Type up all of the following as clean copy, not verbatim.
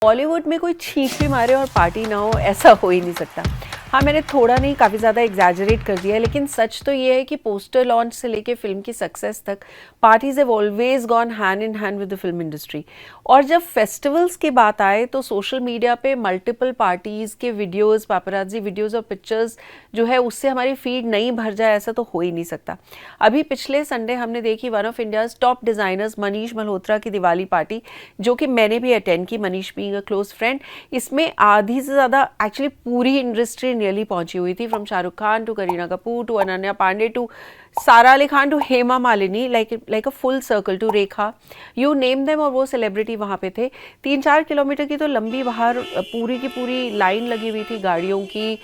बॉलीवुड में कोई छींक भी मारे और पार्टी ना हो, ऐसा हो ही नहीं सकता। हाँ, मैंने थोड़ा नहीं काफ़ी ज़्यादा एग्जैजरेट कर दिया है, लेकिन सच तो ये है कि पोस्टर लॉन्च से लेके फिल्म की सक्सेस तक parties have always gone hand in hand with the film industry. और जब फेस्टिवल्स की बात आए तो सोशल मीडिया पे मल्टीपल पार्टीज़ के वीडियोज़, पापराजी वीडियोज़ और पिक्चर्स जो है उससे हमारी फीड नहीं भर जाए, ऐसा तो हो ही नहीं सकता। अभी पिछले संडे हमने देखी one of India's top designers Manish Malhotra की दिवाली पार्टी, जो कि मैंने भी अटेंड की, Manish being a close friend. इसमें आधी से ज़्यादा एक्चुअली पूरी इंडस्ट्री नियरली पहुंची हुई थी, from Shahrukh Khan to Kareena Kapoor to Ananya Pandey to Sara Ali Khan to Hema Malini, like a full circle to Rekha, you name them. और वो सेलिब्रिटी वहाँ पे थे। 3-4 किलोमीटर की तो लंबी बाहर पूरी की पूरी लाइन लगी हुई थी गाड़ियों की।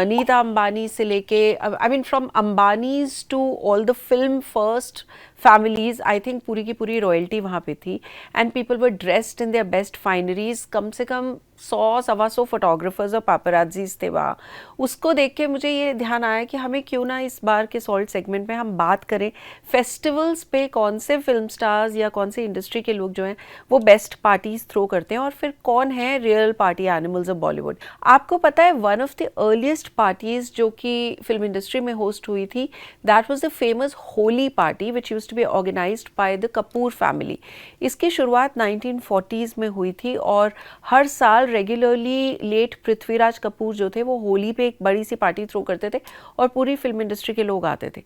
नीता अंबानी से लेके, I mean from Ambanis to all the film first families, I think पूरी की पूरी रॉयल्टी वहाँ पे थी। And people were dressed in their best fineries. कम से कम 100-125 फोटोग्राफर्स और पापराजीज थे वहाँ। उसको देख के मुझे ये ध्यान आया कि हमें क्यों ना इस बार के सॉल्ट सेगमेंट में हम बात करें फेस्टिवल्स पे कौन से फिल्म स्टार्स या कौन से इंडस्ट्री के लोग जो हैं वो बेस्ट पार्टीज थ्रो करते हैं, और फिर कौन है real party animals of Bollywood. आपको पता है one of the earliest parties जो कि फिल्म इंडस्ट्री में होस्ट हुई थी, that was the famous Holi party which used to be organised by the Kapoor family. इसकी शुरुआत 1940s में हुई थी और हर साल रेगुलरली लेट पृथ्वीराज कपूर जो थे वो होली पे एक बड़ी सी पार्टी थ्रो करते थे और पूरी फिल्म इंडस्ट्री के लोग आते थे।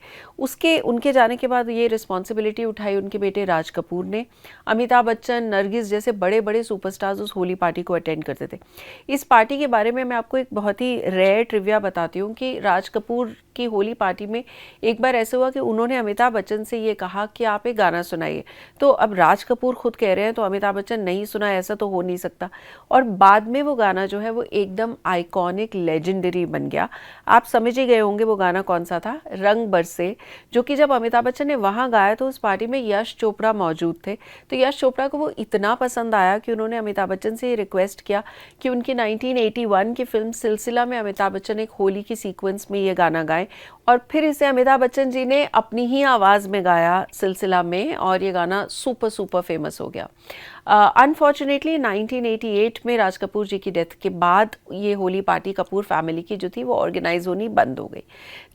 उनके जाने के बाद ये रिस्पॉन्सिबिलिटी उठाई उनके बेटे राज कपूर ने। अमिताभ बच्चन, नरगिस जैसे बड़े बड़े सुपरस्टार्स उस होली पार्टी को अटेंड करते थे। इस पार्टी के बारे में मैं आपको एक बहुत ही रेयर ट्रिविया बताती हूँ कि राज कपूर की होली पार्टी में एक बार ऐसे हुआ कि उन्होंने अमिताभ बच्चन से ये कहा कि आप एक गाना सुनाइए। तो अब राज कपूर खुद कह रहे हैं तो अमिताभ बच्चन नहीं सुना, ऐसा तो हो नहीं सकता। और बाद में वो गाना जो है वो एकदम आइकॉनिक लेजेंडरी बन गया। आप समझ ही गए होंगे वो गाना कौन सा था, रंग बरसे, जो कि जब अमिताभ बच्चन ने वहाँ गाया तो उस पार्टी में यश चोपड़ा मौजूद थे। तो यश चोपड़ा को वो इतना पसंद आया कि उन्होंने अमिताभ बच्चन से ये रिक्वेस्ट किया कि उनकी 1981 की फिल्म सिलसिला में अमिताभ बच्चन एक होली की सीक्वेंस में ये गाना गाएं, और फिर इसे अमिताभ बच्चन जी ने अपनी ही आवाज़ में गाया सिलसिला में, और ये गाना सुपर सुपर फेमस हो गया। अनफॉर्चुनेटली 1988 में राज कपूर जी की डेथ के बाद ये होली पार्टी कपूर फैमिली की जो थी वो ऑर्गेनाइज होनी बंद हो गई।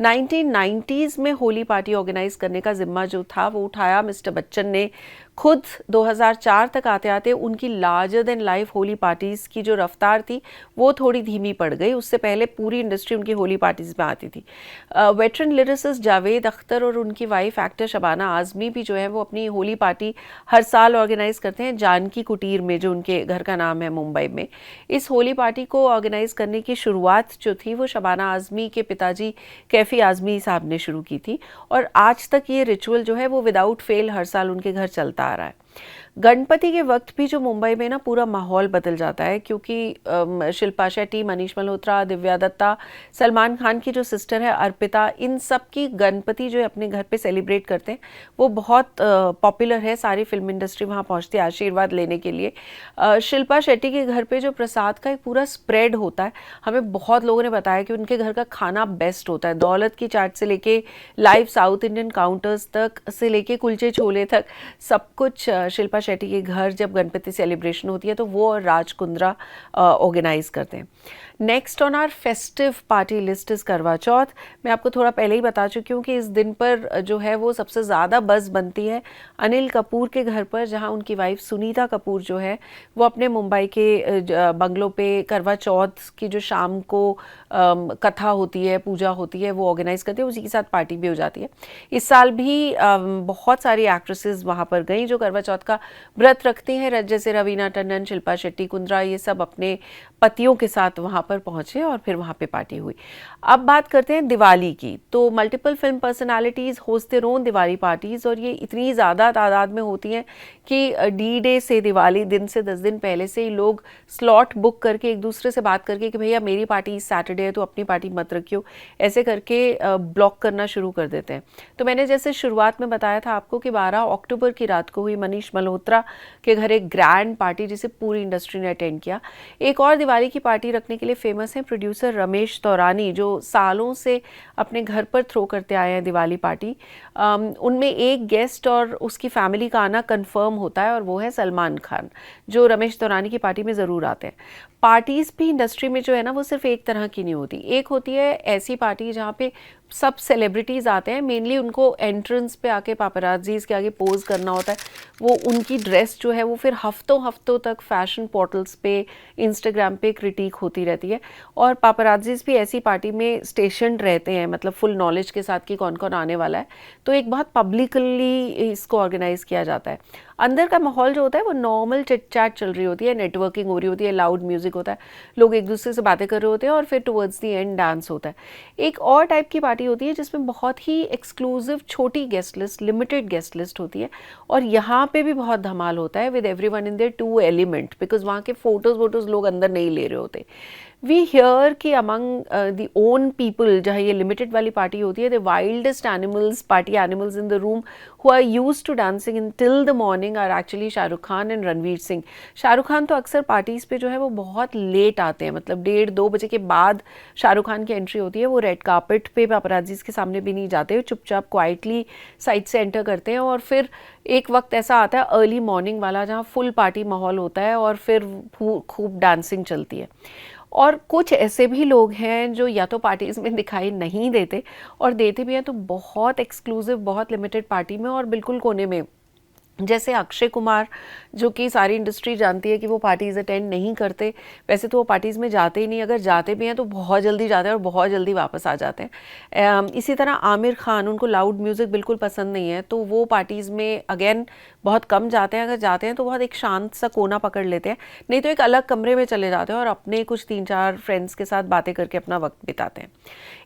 1990s में होली पार्टी ऑर्गेनाइज करने का जिम्मा जो था वो उठाया मिस्टर बच्चन ने खुद। 2004 तक आते आते उनकी larger than life Holi parties की जो रफ्तार थी वो थोड़ी धीमी पड़ गई। उससे पहले पूरी इंडस्ट्री उनकी होली पार्टीज़ में आती थी। वेटरन लिरिसिस्ट जावेद अख्तर और उनकी वाइफ एक्टर शबाना आज़मी भी जो है वो अपनी होली पार्टी हर साल ऑर्गेनाइज करते हैं जानकी कुटीर में, जो उनके घर का नाम है मुंबई में। इस होली पार्टी को ऑर्गेनाइज करने की शुरुआत जो थी वो शबाना आज़मी के पिताजी कैफ़ी आज़मी साहब ने शुरू की थी, और आज तक ये रिचुअल जो है वो विदाउट फेल हर साल उनके घर चलता आ रहा है। गणपति के वक्त भी जो मुंबई में ना पूरा माहौल बदल जाता है, क्योंकि शिल्पा शेट्टी, मनीष मल्होत्रा, दिव्या दत्ता, सलमान खान की जो सिस्टर है अर्पिता, इन सब की गणपति जो है अपने घर पे सेलिब्रेट करते हैं वो बहुत पॉपुलर है। सारी फिल्म इंडस्ट्री वहाँ पहुँचती है आशीर्वाद लेने के लिए। शिल्पा शेट्टी के घर पे जो प्रसाद का एक पूरा स्प्रेड होता है, हमें बहुत लोगों ने बताया कि उनके घर का खाना बेस्ट होता है। दौलत की चाट से लेके लाइव साउथ इंडियन काउंटर्स तक से लेके कुलचे छोले तक सब कुछ शिल्पा शेट्टी के घर जब गणपति सेलिब्रेशन होती है तो वो और राज कुंद्रा ऑर्गेनाइज करते हैं। Next on our festive party list is Karwa Chauth. मैं आपको थोड़ा पहले ही बता चुकी हूँ कि इस दिन पर जो है वो सबसे ज़्यादा बज़ बनती है अनिल कपूर के घर पर, जहाँ उनकी वाइफ सुनीता कपूर जो है वो अपने मुंबई के बंगलों पे करवा चौथ की जो शाम को कथा होती है, पूजा होती है, वो ऑर्गेनाइज करते हैं। उसी के साथ पार्टी भी हो जाती है। इस साल भी बहुत सारी एक्ट्रेसेस वहाँ पर गई जो करवा चौथ का व्रत रखती हैं, जैसे रवीना टंडन, शिल्पा शेट्टी, कुंद्रा, ये सब अपने पतियों के साथ वहाँ पर पहुँचे और फिर वहाँ पे पार्टी हुई। अब बात करते हैं दिवाली की। तो multiple film personalities host their own Diwali parties, और ये इतनी ज़्यादा तादाद में होती हैं कि डी डे से, दिवाली दिन से 10 दिन पहले से ही लोग स्लॉट बुक करके एक दूसरे से बात करके कि भैया मेरी पार्टी इस सैटरडे है तो अपनी पार्टी मत रखियो, ऐसे करके ब्लॉक करना शुरू कर देते हैं। तो मैंने जैसे शुरुआत में बताया था आपको कि 12 अक्टूबर की रात को हुई मनीष मल्होत्रा मल्होत्रा के घर एक ग्रैंड पार्टी जिसे पूरी इंडस्ट्री ने अटेंड किया। एक और दिवाली की पार्टी रखने के लिए फेमस हैं प्रोड्यूसर रमेश तौरानी, जो सालों से अपने घर पर थ्रो करते आए हैं दिवाली पार्टी। उनमें एक गेस्ट और उसकी फैमिली का आना कंफर्म होता है और वो है सलमान खान, जो रमेश तौरानी की पार्टी में ज़रूर आते हैं। पार्टीज़ भी इंडस्ट्री में जो है ना वो सिर्फ एक तरह की नहीं होती। एक होती है ऐसी पार्टी जहाँ पे सब सेलिब्रिटीज़ आते हैं, मेनली उनको एंट्रेंस पे आके पापराजीज़ के आगे पोज करना होता है। वो उनकी ड्रेस जो है वो फिर हफ्तों हफ्तों तक फैशन पोर्टल्स पे, इंस्टाग्राम पे क्रिटिक होती रहती है। और पापराजीज़ भी ऐसी पार्टी में स्टेशनड रहते हैं, मतलब फुल नॉलेज के साथ कि कौन कौन आने वाला है। तो एक बहुत पब्लिकली इसको ऑर्गेनाइज किया जाता है। अंदर का माहौल जो होता है वो नॉर्मल चिट चैट चल रही होती है, नेटवर्किंग हो रही होती है, लाउड म्यूजिक होता है, लोग एक दूसरे से बातें कर रहे होते हैं और फिर टुवर्ड्स द एंड डांस होता है। एक और टाइप की पार्टी होती है जिसमें बहुत ही एक्सक्लूसिव छोटी guest list, limited guest list होती है और यहाँ पे भी बहुत धमाल होता है with everyone in there to element, because वहाँ के फोटोज लोग अंदर नहीं ले रहे होते। वी हियर कि अमंग द ओन पीपल, जहाँ ये लिमिटेड वाली पार्टी होती है, the wildest animals, party animals in the room who are used to dancing in till the morning are actually Shahrukh Khan and Ranveer Singh. Shahrukh Khan तो अक्सर पार्टीज़ पे जो है वो बहुत लेट आते हैं, मतलब 1:30-2 बजे के बाद शाहरुख खान की एंट्री होती है। वो रेड कार्पेट पे पापराजीज़ के सामने भी नहीं जाते, चुपचाप क्वाइटली साइड से एंटर करते हैं और फिर एक वक्त ऐसा आता है अर्ली मॉर्निंग वाला जहाँ फुल पार्टी माहौल होता है और फिर खूब डांसिंग चलती है। और कुछ ऐसे भी लोग हैं जो या तो पार्टीज़ में दिखाई नहीं देते और देते भी हैं तो बहुत एक्सक्लूसिव, बहुत लिमिटेड पार्टी में और बिल्कुल कोने में, जैसे अक्षय कुमार, जो कि सारी इंडस्ट्री जानती है कि वो पार्टीज़ अटेंड नहीं करते। वैसे तो वो पार्टीज़ में जाते ही नहीं, अगर जाते भी हैं तो बहुत जल्दी जाते हैं और बहुत जल्दी वापस आ जाते हैं। इसी तरह आमिर खान, उनको लाउड म्यूज़िक बिल्कुल पसंद नहीं है, तो वो पार्टीज़ में अगेन बहुत कम जाते हैं। अगर जाते हैं तो बहुत एक शांत सा कोना पकड़ लेते हैं, नहीं तो एक अलग कमरे में चले जाते हैं और अपने कुछ 3-4 फ्रेंड्स के साथ बातें करके अपना वक्त बिताते हैं।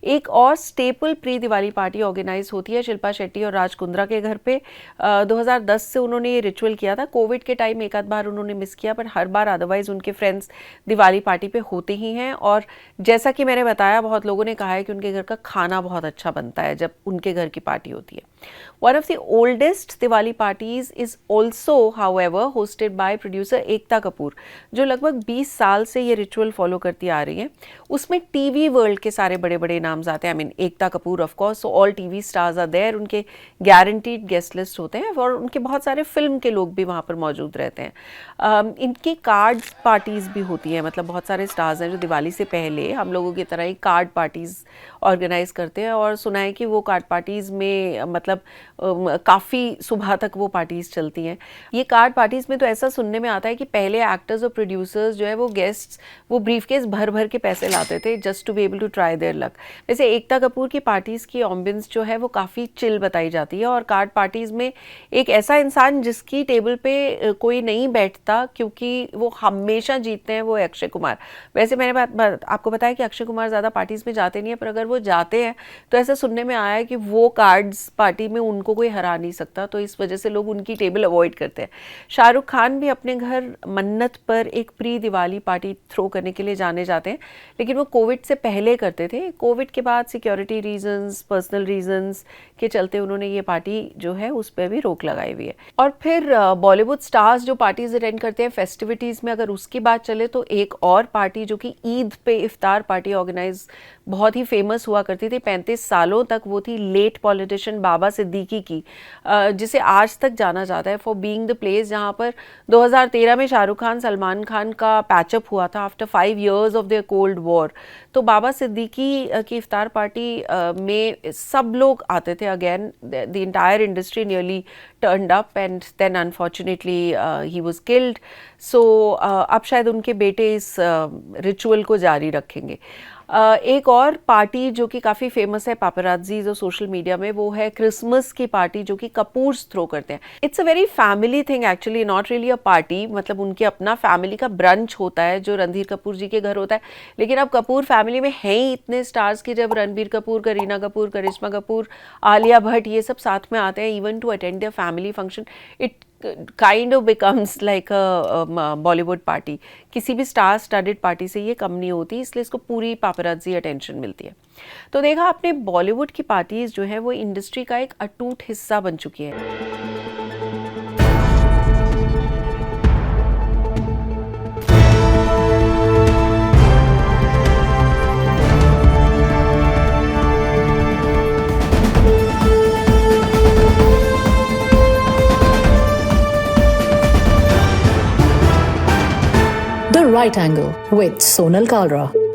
एक और staple pre Diwali party organise होती है शिल्पा शेट्टी और राज कुंद्रा के घर पे। 2010 से उन्होंने ये रिचुअल किया था। कोविड के टाइम एक आध बार उन्होंने मिस किया, पर हर बार अदरवाइज उनके फ्रेंड्स दिवाली पार्टी पे होते ही हैं। और जैसा कि मैंने बताया, बहुत लोगों ने कहा है कि उनके घर का खाना बहुत अच्छा बनता है जब उनके घर की पार्टी होती है। One of the oldest Diwali parties is also, however, hosted by producer Ekta Kapoor, जो लगभग 20 साल से ये रिचुअल फॉलो करती आ रही हैं। उसमें टीवी वर्ल्ड के सारे बड़े बड़े नाम्स आते हैं। I mean Ekta Kapoor of course, so all TV stars are there, उनके गारंटीड गेस्ट लिस्ट होते हैं और उनके बहुत सारे फिल्म के लोग भी वहाँ पर मौजूद रहते हैं। इनकी कार्ड पार्टीज़ भी होती हैं, मतलब बहुत सारे स्टार्स हैं जो दिवाली से पहले हम लोगों की तरह ही कार्ड पार्टीज़ ऑर्गेनाइज करते हैं और सुना है कि वो कार्ड पार्टीज़ में मतलब काफ़ी सुबह तक वो पार्टीज़ चलती हैं। ये कार्ड पार्टीज़ में तो ऐसा सुनने में आता है कि पहले एक्टर्स और प्रोड्यूसर्स जो है वो गेस्ट्स वो ब्रीफकेस भर भर के पैसे लाते थे just to be able to try their luck. वैसे एकता कपूर की पार्टीज़ की एम्बियंस जो है वो काफ़ी चिल बताई जाती है और कार्ड पार्टीज़ में एक ऐसा इंसान जिसकी टेबल पे कोई नहीं बैठता क्योंकि वो हमेशा जीतते हैं, वो है अक्षय कुमार। वैसे मैंने आपको बताया कि अक्षय कुमार ज़्यादा पार्टीज़ में जाते नहीं हैं, पर अगर वो जाते हैं तो ऐसा सुनने में आया है कि वो कार्ड्स पार्टी में उनको कोई हरा नहीं सकता, तो इस वजह से लोग उनकी टेबल अवॉइड करते हैं। शाहरुख खान भी अपने घर मन्नत पर एक प्री दिवाली पार्टी थ्रो करने के लिए जाने जाते हैं, लेकिन वो कोविड से पहले करते थे। कोविड के बाद सिक्योरिटी रीजंस, पर्सनल रीजंस के चलते उन्होंने ये पार्टी जो है उस पर भी रोक लगाई हुई है। और फिर बॉलीवुड स्टार्स जो पार्टीज अटेंड करते हैं फेस्टिविटीज़ में, अगर उसकी बात चले तो एक और पार्टी जो कि ईद पे इफ्तार पार्टी ऑर्गेनाइज बहुत ही फेमस हुआ करती थी 35 सालों तक, वो थी लेट पॉलिटिशियन बाबा सिद्दीकी की, जिसे आज तक जाना जाता है फॉर बीइंग द प्लेस जहाँ पर 2013 में शाहरुख खान सलमान खान का पैचअप हुआ था after 5 years of the cold war. तो बाबा सिद्दीकी की इफ्तार पार्टी में सब लोग आते थे। Again the entire industry nearly turned up and then unfortunately he was killed. So अब शायद उनके बेटे इस रिचुअल को जारी रखेंगे। एक और पार्टी जो कि काफ़ी फेमस है पापराजीज और सोशल मीडिया में, वो है क्रिसमस की पार्टी जो कि कपूर्स थ्रो करते हैं। It's a very family thing actually, not really a party, मतलब उनके अपना फैमिली का ब्रंच होता है जो रणधीर कपूर जी के घर होता है। लेकिन अब कपूर फैमिली में हैं ही इतने स्टार्स कि जब रणबीर कपूर, करीना कपूर, करिश्मा कपूर, आलिया भट्ट ये सब साथ में आते हैं even to attend their family function, it kind of becomes like a Bollywood party. किसी भी स्टार स्टडेड पार्टी से ये कम नहीं होती, इसलिए इसको पूरी पापराजी अटेंशन मिलती है। तो देखा आपने, बॉलीवुड की पार्टीज जो है वो इंडस्ट्री का एक अटूट हिस्सा बन चुकी है। Right Angle with Sonal Kalra.